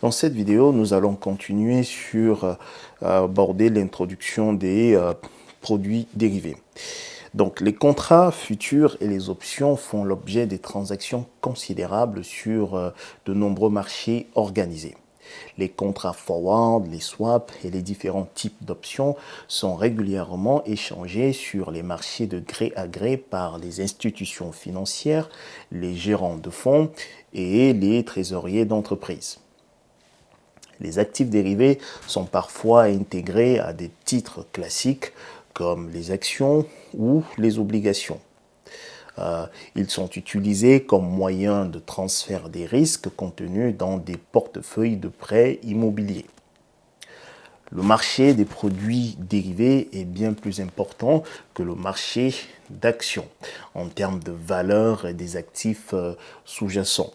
Dans cette vidéo, nous allons continuer sur aborder l'introduction des produits dérivés. Donc, les contrats futurs et les options font l'objet des transactions considérables sur de nombreux marchés organisés. Les contrats forward, les swaps et les différents types d'options sont régulièrement échangés sur les marchés de gré à gré par les institutions financières, les gérants de fonds et les trésoriers d'entreprises. Les actifs dérivés sont parfois intégrés à des titres classiques comme les actions ou les obligations. Ils sont utilisés comme moyen de transfert des risques contenus dans des portefeuilles de prêts immobiliers. Le marché des produits dérivés est bien plus important que le marché d'actions en termes de valeur des actifs sous-jacents.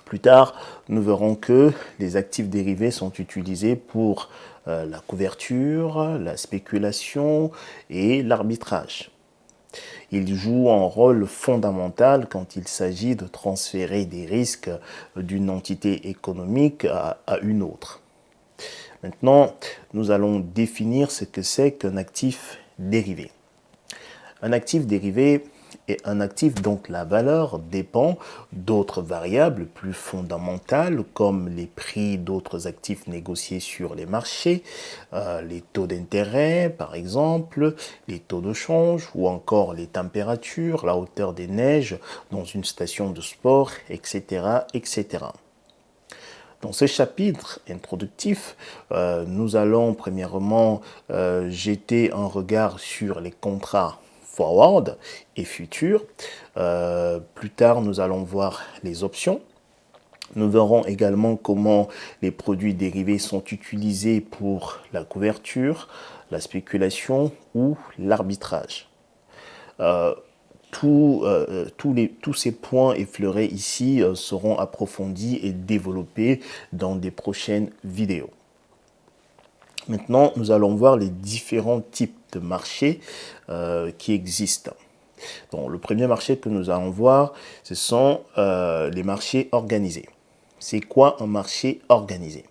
Plus tard, nous verrons que les actifs dérivés sont utilisés pour la couverture, la spéculation et l'arbitrage. Ils jouent un rôle fondamental quand il s'agit de transférer des risques d'une entité économique à une autre. Maintenant, nous allons définir ce que c'est qu'un actif dérivé. Un actif dérivé est un actif dont la valeur dépend d'autres variables plus fondamentales comme les prix d'autres actifs négociés sur les marchés, les taux d'intérêt par exemple, les taux de change ou encore les températures, la hauteur des neiges dans une station de sport, etc. etc. Dans ce chapitre introductif, nous allons premièrement jeter un regard sur les contrats forward et futur. Plus tard, nous allons voir les options. Nous verrons également comment les produits dérivés sont utilisés pour la couverture, la spéculation ou l'arbitrage. Tous ces points effleurés ici seront approfondis et développés dans des prochaines vidéos. Maintenant, nous allons voir les différents types de marchés qui existent. Donc, le premier marché que nous allons voir, ce sont les marchés organisés. C'est quoi un marché organisé?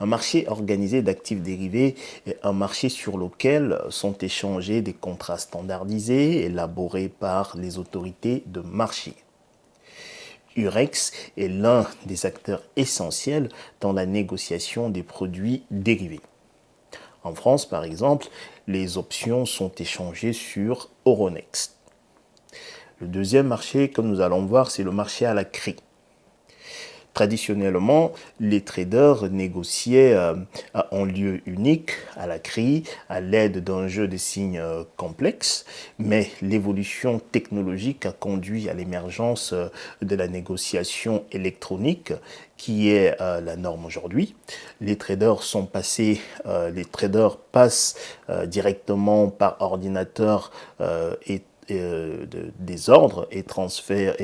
Un marché organisé d'actifs dérivés est un marché sur lequel sont échangés des contrats standardisés élaborés par les autorités de marché. Eurex est l'un des acteurs essentiels dans la négociation des produits dérivés. En France, par exemple, les options sont échangées sur Euronext. Le deuxième marché que nous allons voir, c'est le marché à la CRI. Traditionnellement, les traders négociaient en lieu unique à la CRI à l'aide d'un jeu de signes complexe, mais l'évolution technologique a conduit à l'émergence de la négociation électronique qui est la norme aujourd'hui. Les traders passent directement par ordinateur des ordres et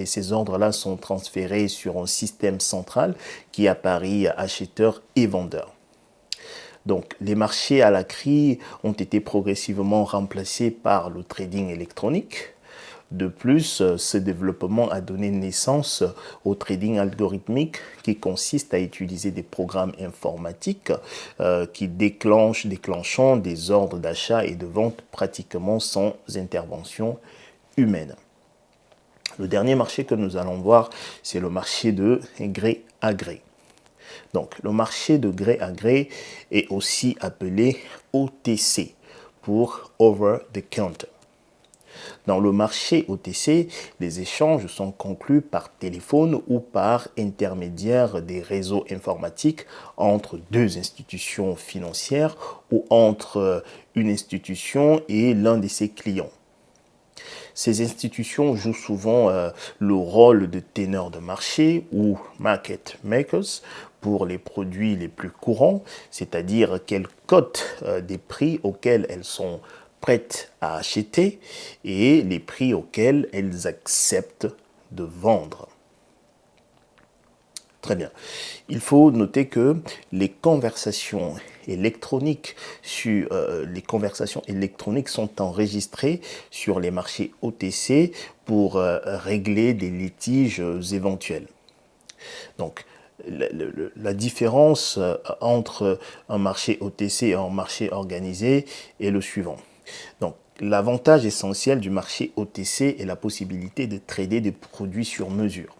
ces ordres-là sont transférés sur un système central qui apparie acheteurs et vendeurs. Donc, les marchés à la CRI ont été progressivement remplacés par le trading électronique. De plus, ce développement a donné naissance au trading algorithmique qui consiste à utiliser des programmes informatiques qui déclenchant des ordres d'achat et de vente pratiquement sans intervention humaine. Le dernier marché que nous allons voir, c'est le marché de gré à gré. Donc, le marché de gré à gré est aussi appelé OTC pour Over the Counter. Dans le marché OTC, les échanges sont conclus par téléphone ou par intermédiaire des réseaux informatiques entre deux institutions financières ou entre une institution et l'un de ses clients. Ces institutions jouent souvent le rôle de teneurs de marché ou market makers pour les produits les plus courants, c'est-à-dire qu'elles cotent des prix auxquels elles sont prêtes à acheter et les prix auxquels elles acceptent de vendre. Très bien. Il faut noter que les conversations électroniques sont enregistrées sur les marchés OTC pour régler des litiges éventuels. Donc, la différence entre un marché OTC et un marché organisé est le suivant. Donc, l'avantage essentiel du marché OTC est la possibilité de trader des produits sur mesure.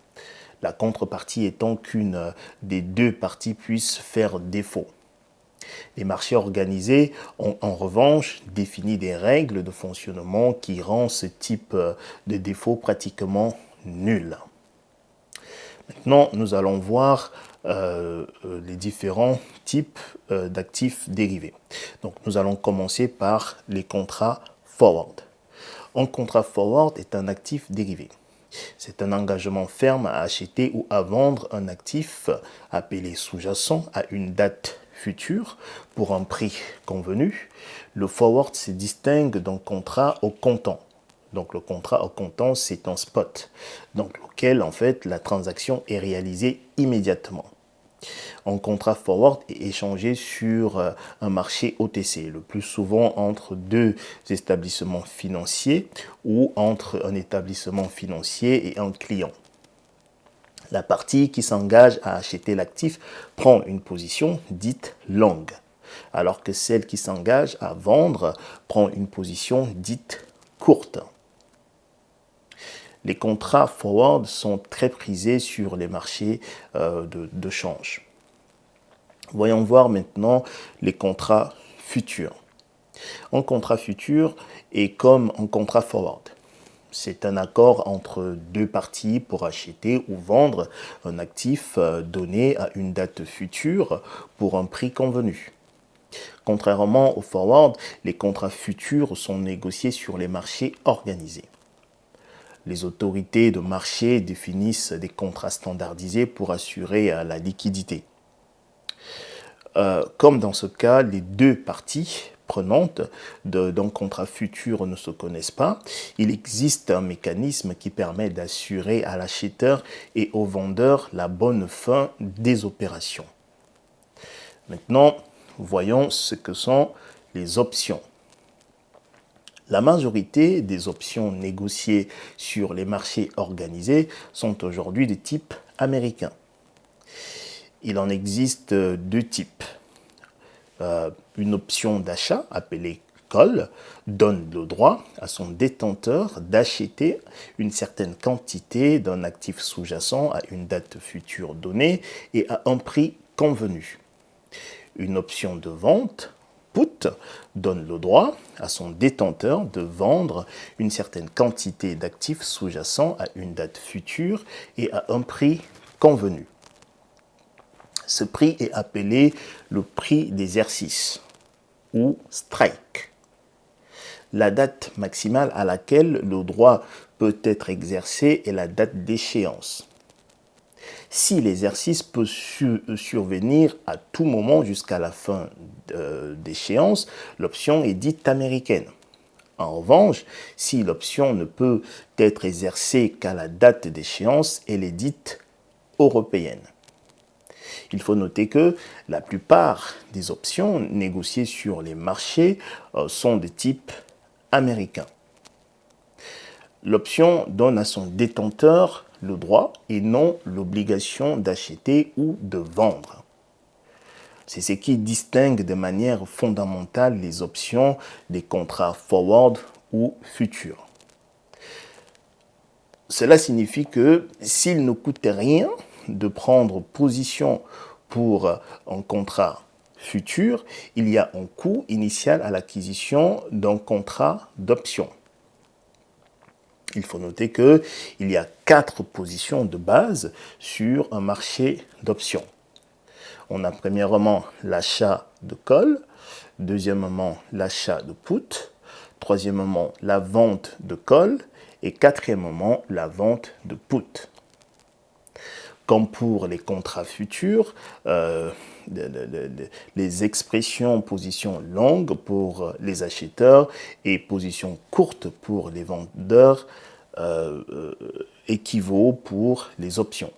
La contrepartie étant qu'une des deux parties puisse faire défaut. Les marchés organisés ont en revanche défini des règles de fonctionnement qui rendent ce type de défaut pratiquement nul. Maintenant, nous allons voir les différents types d'actifs dérivés. Donc, nous allons commencer par les contrats forward. Un contrat forward est un actif dérivé. C'est un engagement ferme à acheter ou à vendre un actif appelé sous-jacent à une date future pour un prix convenu. Le forward se distingue d'un contrat au comptant. Donc le contrat au comptant, c'est un spot, donc lequel en fait la transaction est réalisée immédiatement. Un contrat forward est échangé sur un marché OTC, le plus souvent entre deux établissements financiers ou entre un établissement financier et un client. La partie qui s'engage à acheter l'actif prend une position dite longue, alors que celle qui s'engage à vendre prend une position dite courte. Les contrats forward sont très prisés sur les marchés de change. Voyons voir maintenant les contrats futurs. Un contrat futur est comme un contrat forward. C'est un accord entre deux parties pour acheter ou vendre un actif donné à une date future pour un prix convenu. Contrairement au forward, les contrats futurs sont négociés sur les marchés organisés. Les autorités de marché définissent des contrats standardisés pour assurer la liquidité. Comme dans ce cas, les deux parties prenantes d'un contrat futur ne se connaissent pas, il existe un mécanisme qui permet d'assurer à l'acheteur et au vendeur la bonne fin des opérations. Maintenant, voyons ce que sont les options. La majorité des options négociées sur les marchés organisés sont aujourd'hui de type américain. Il en existe deux types. Une option d'achat appelée call donne le droit à son détenteur d'acheter une certaine quantité d'un actif sous-jacent à une date future donnée et à un prix convenu. Une option de vente, put, donne le droit à son détenteur de vendre une certaine quantité d'actifs sous-jacents à une date future et à un prix convenu. Ce prix est appelé le prix d'exercice ou strike. La date maximale à laquelle le droit peut être exercé est la date d'échéance. Si l'exercice peut survenir à tout moment jusqu'à la fin d'échéance, l'option est dite américaine. En revanche, si l'option ne peut être exercée qu'à la date d'échéance, elle est dite européenne. Il faut noter que la plupart des options négociées sur les marchés sont de type américain. L'option donne à son détenteur le droit et non l'obligation d'acheter ou de vendre. C'est ce qui distingue de manière fondamentale les options des contrats forward ou futurs. Cela signifie que s'il ne coûte rien de prendre position pour un contrat futur, il y a un coût initial à l'acquisition d'un contrat d'option. Il faut noter qu'il y a 4 positions de base sur un marché d'options. On a premièrement l'achat de call, deuxièmement l'achat de put, troisièmement la vente de call et quatrièmement la vente de put. Comme pour les contrats futurs, les expressions position longue pour les acheteurs et position courte pour les vendeurs équivaut pour les options.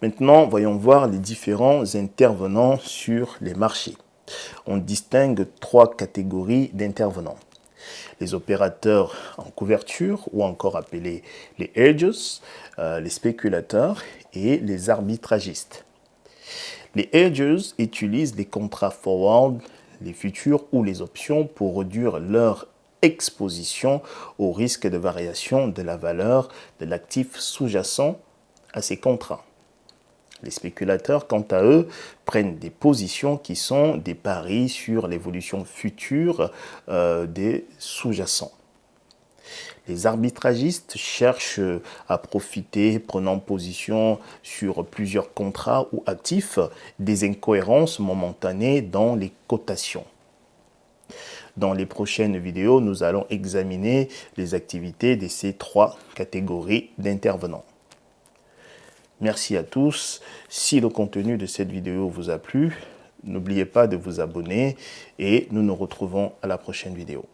Maintenant, voyons voir les différents intervenants sur les marchés. On distingue 3 catégories d'intervenants. Les opérateurs en couverture, ou encore appelés les hedgers, les spéculateurs et les arbitragistes. Les hedgers utilisent les contrats forward, les futurs ou les options pour réduire leur exposition au risque de variation de la valeur de l'actif sous-jacent à ces contrats. Les spéculateurs, quant à eux, prennent des positions qui sont des paris sur l'évolution future des sous-jacents. Les arbitragistes cherchent à profiter, prenant position sur plusieurs contrats ou actifs, des incohérences momentanées dans les cotations. Dans les prochaines vidéos, nous allons examiner les activités de ces trois catégories d'intervenants. Merci à tous. Si le contenu de cette vidéo vous a plu, n'oubliez pas de vous abonner et nous nous retrouvons à la prochaine vidéo.